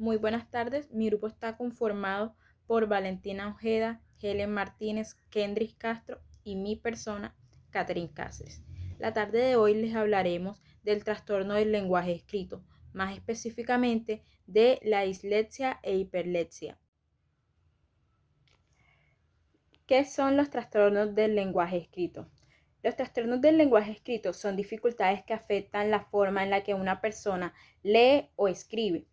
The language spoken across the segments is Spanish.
Muy buenas tardes. Mi grupo está conformado por Valentina Ojeda, Helen Martínez, Kendris Castro y mi persona, Catherine Cáceres. La tarde de hoy les hablaremos del trastorno del lenguaje escrito, más específicamente de la dislexia e hiperlexia. ¿Qué son los trastornos del lenguaje escrito? Los trastornos del lenguaje escrito son dificultades que afectan la forma en la que una persona lee o escribe.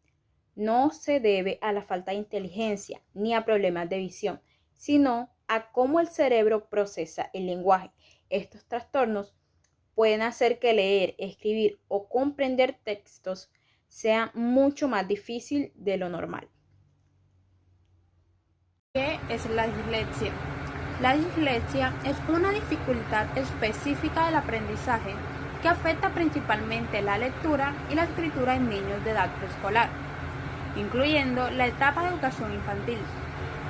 No se debe a la falta de inteligencia ni a problemas de visión, sino a cómo el cerebro procesa el lenguaje. Estos trastornos pueden hacer que leer, escribir o comprender textos sea mucho más difícil de lo normal. ¿Qué es la dislexia? La dislexia es una dificultad específica del aprendizaje que afecta principalmente la lectura y la escritura en niños de edad preescolar, incluyendo la etapa de educación infantil.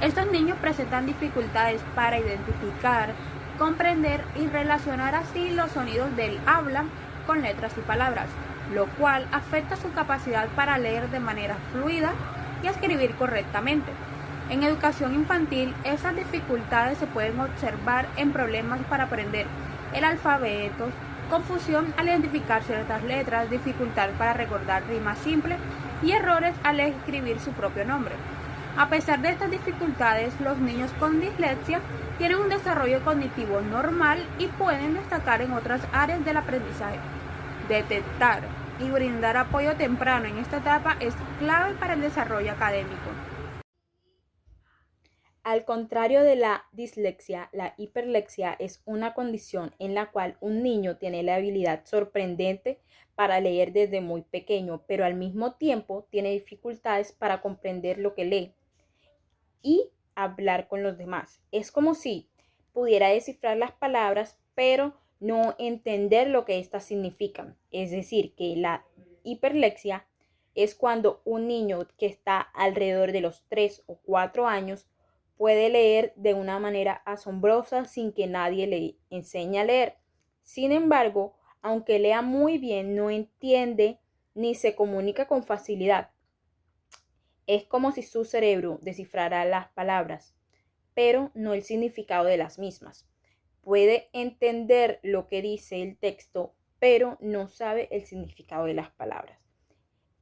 Estos niños presentan dificultades para identificar, comprender y relacionar así los sonidos del habla con letras y palabras, lo cual afecta su capacidad para leer de manera fluida y escribir correctamente. En educación infantil, esas dificultades se pueden observar en problemas para aprender el alfabeto, confusión al identificar ciertas letras, dificultad para recordar rimas simples y errores al escribir su propio nombre. A pesar de estas dificultades, los niños con dislexia tienen un desarrollo cognitivo normal y pueden destacar en otras áreas del aprendizaje. Detectar y brindar apoyo temprano en esta etapa es clave para el desarrollo académico. Al contrario de la dislexia, la hiperlexia es una condición en la cual un niño tiene la habilidad sorprendente para leer desde muy pequeño, pero al mismo tiempo tiene dificultades para comprender lo que lee y hablar con los demás. Es como si pudiera descifrar las palabras, pero no entender lo que éstas significan. Es decir, que la hiperlexia es cuando un niño que está alrededor de los 3 o 4 años puede leer de una manera asombrosa sin que nadie le enseñe a leer. Sin embargo, aunque lea muy bien, no entiende ni se comunica con facilidad. Es como si su cerebro descifrara las palabras, pero no el significado de las mismas. Puede entender lo que dice el texto, pero no sabe el significado de las palabras.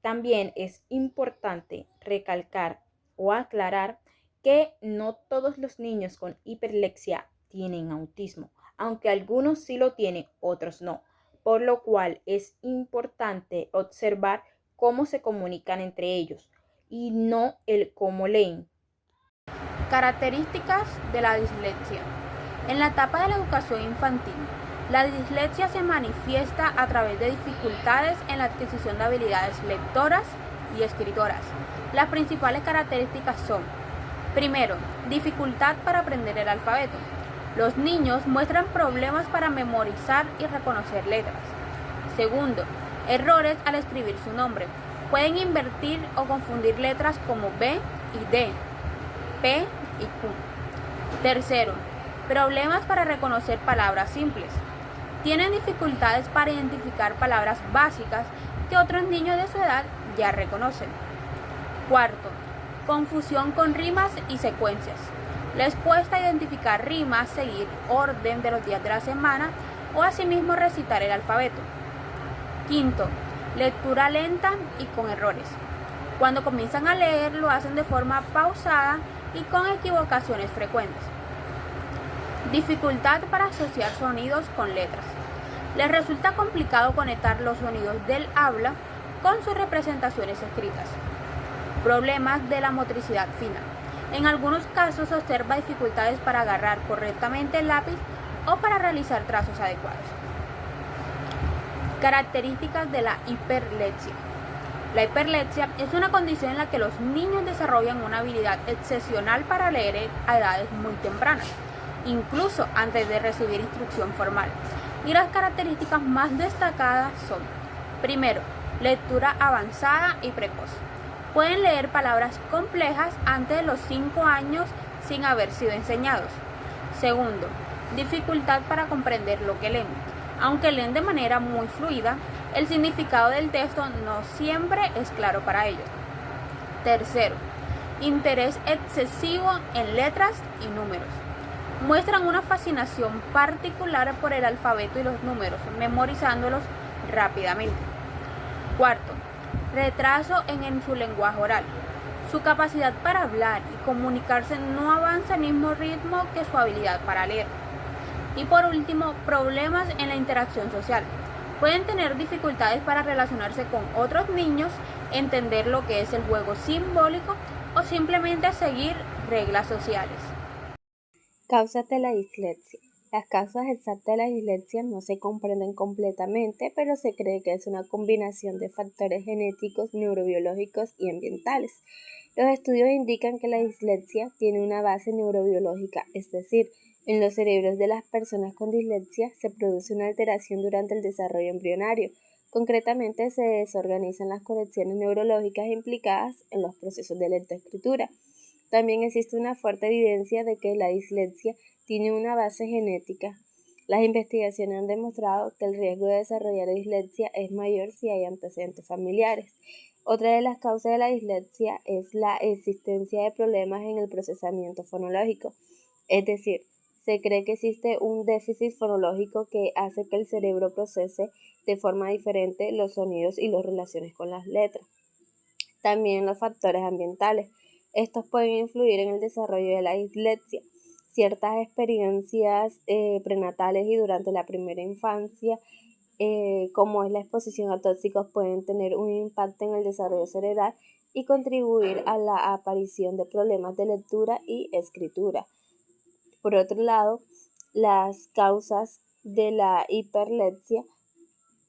También es importante recalcar o aclarar que no todos los niños con hiperlexia tienen autismo, aunque algunos sí lo tienen, otros no, por lo cual es importante observar cómo se comunican entre ellos y no el cómo leen. Características de la dislexia. En la etapa de la educación infantil, la dislexia se manifiesta a través de dificultades en la adquisición de habilidades lectoras y escritoras. Las principales características son: primero, dificultad para aprender el alfabeto. Los niños muestran problemas para memorizar y reconocer letras. Segundo, errores al escribir su nombre. Pueden invertir o confundir letras como B y D, P y Q. Tercero, problemas para reconocer palabras simples. Tienen dificultades para identificar palabras básicas que otros niños de su edad ya reconocen. Cuarto, confusión con rimas y secuencias. Les cuesta identificar rimas, seguir orden de los días de la semana o asimismo recitar el alfabeto. Quinto, lectura lenta y con errores. Cuando comienzan a leer lo hacen de forma pausada y con equivocaciones frecuentes. Dificultad para asociar sonidos con letras. Les resulta complicado conectar los sonidos del habla con sus representaciones escritas. Problemas de la motricidad fina. En algunos casos se observa dificultades para agarrar correctamente el lápiz o para realizar trazos adecuados. Características de la hiperlexia. La hiperlexia es una condición en la que los niños desarrollan una habilidad excepcional para leer a edades muy tempranas, incluso antes de recibir instrucción formal. Y las características más destacadas son: primero, lectura avanzada y precoz. Pueden leer palabras complejas antes de los 5 años sin haber sido enseñados. Segundo, dificultad para comprender lo que leen. Aunque leen de manera muy fluida, el significado del texto no siempre es claro para ellos. Tercero, interés excesivo en letras y números. Muestran una fascinación particular por el alfabeto y los números, memorizándolos rápidamente. Cuarto, retraso en su lenguaje oral. Su capacidad para hablar y comunicarse no avanza al mismo ritmo que su habilidad para leer. Y por último, problemas en la interacción social. Pueden tener dificultades para relacionarse con otros niños, entender lo que es el juego simbólico o simplemente seguir reglas sociales. Causas de la dislexia. Las causas exactas de la dislexia no se comprenden completamente, pero se cree que es una combinación de factores genéticos, neurobiológicos y ambientales. Los estudios indican que la dislexia tiene una base neurobiológica, es decir, en los cerebros de las personas con dislexia se produce una alteración durante el desarrollo embrionario. Concretamente, se desorganizan las conexiones neurológicas implicadas en los procesos de lectoescritura. También existe una fuerte evidencia de que la dislexia tiene una base genética. Las investigaciones han demostrado que el riesgo de desarrollar dislexia es mayor si hay antecedentes familiares. Otra de las causas de la dislexia es la existencia de problemas en el procesamiento fonológico, es decir, se cree que existe un déficit fonológico que hace que el cerebro procese de forma diferente los sonidos y las relaciones con las letras. También los factores ambientales. Estos pueden influir en el desarrollo de la dislexia. Ciertas experiencias prenatales y durante la primera infancia, como es la exposición a tóxicos, pueden tener un impacto en el desarrollo cerebral y contribuir a la aparición de problemas de lectura y escritura. Por otro lado, las causas de la hiperlexia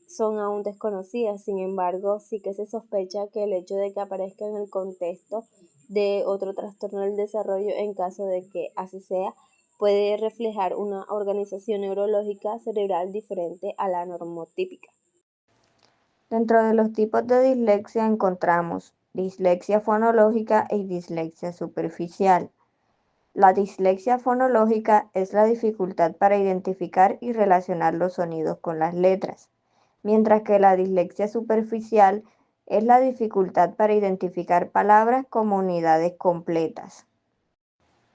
son aún desconocidas. Sin embargo, sí que se sospecha que el hecho de que aparezca en el contexto de otro trastorno del desarrollo, en caso de que así sea, puede reflejar una organización neurológica cerebral diferente a la normotípica. Dentro de los tipos de dislexia encontramos dislexia fonológica y dislexia superficial. La dislexia fonológica es la dificultad para identificar y relacionar los sonidos con las letras, mientras que la dislexia superficial es la dificultad para identificar palabras como unidades completas.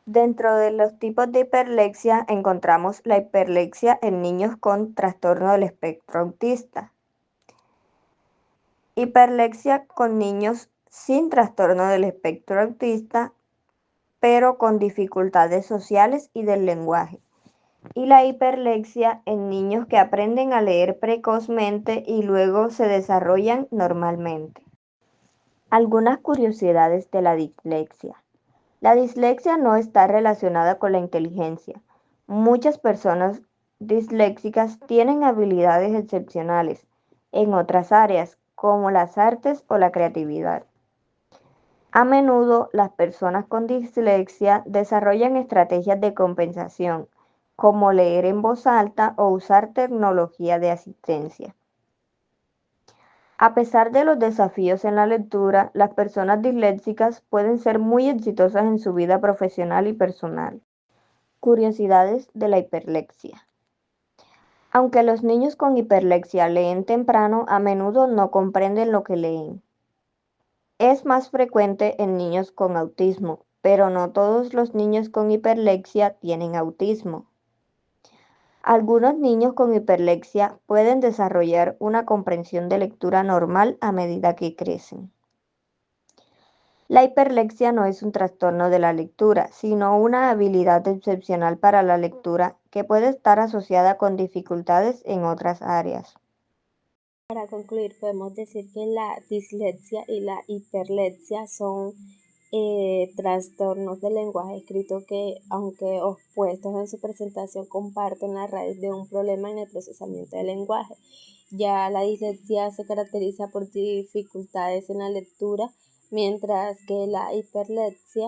Dentro de los tipos de hiperlexia encontramos la hiperlexia en niños con trastorno del espectro autista. Hiperlexia con niños sin trastorno del espectro autista, pero con dificultades sociales y del lenguaje. Y la hiperlexia en niños que aprenden a leer precozmente y luego se desarrollan normalmente. Algunas curiosidades de la dislexia. La dislexia no está relacionada con la inteligencia. Muchas personas disléxicas tienen habilidades excepcionales en otras áreas, como las artes o la creatividad. A menudo, las personas con dislexia desarrollan estrategias de compensación, como leer en voz alta o usar tecnología de asistencia. A pesar de los desafíos en la lectura, las personas disléxicas pueden ser muy exitosas en su vida profesional y personal. Curiosidades de la hiperlexia. Aunque los niños con hiperlexia leen temprano, a menudo no comprenden lo que leen. Es más frecuente en niños con autismo, pero no todos los niños con hiperlexia tienen autismo. Algunos niños con hiperlexia pueden desarrollar una comprensión de lectura normal a medida que crecen. La hiperlexia no es un trastorno de la lectura, sino una habilidad excepcional para la lectura que puede estar asociada con dificultades en otras áreas. Para concluir, podemos decir que la dislexia y la hiperlexia son trastornos del lenguaje escrito que, aunque opuestos en su presentación, comparten la raíz de un problema en el procesamiento del lenguaje. Ya la dislexia se caracteriza por dificultades en la lectura, mientras que la hiperlexia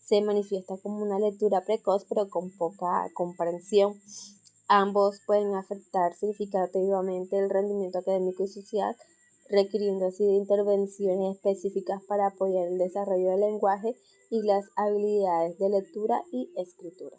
se manifiesta como una lectura precoz pero con poca comprensión. Ambos pueden afectar significativamente el rendimiento académico y social, requiriendo así de intervenciones específicas para apoyar el desarrollo del lenguaje y las habilidades de lectura y escritura.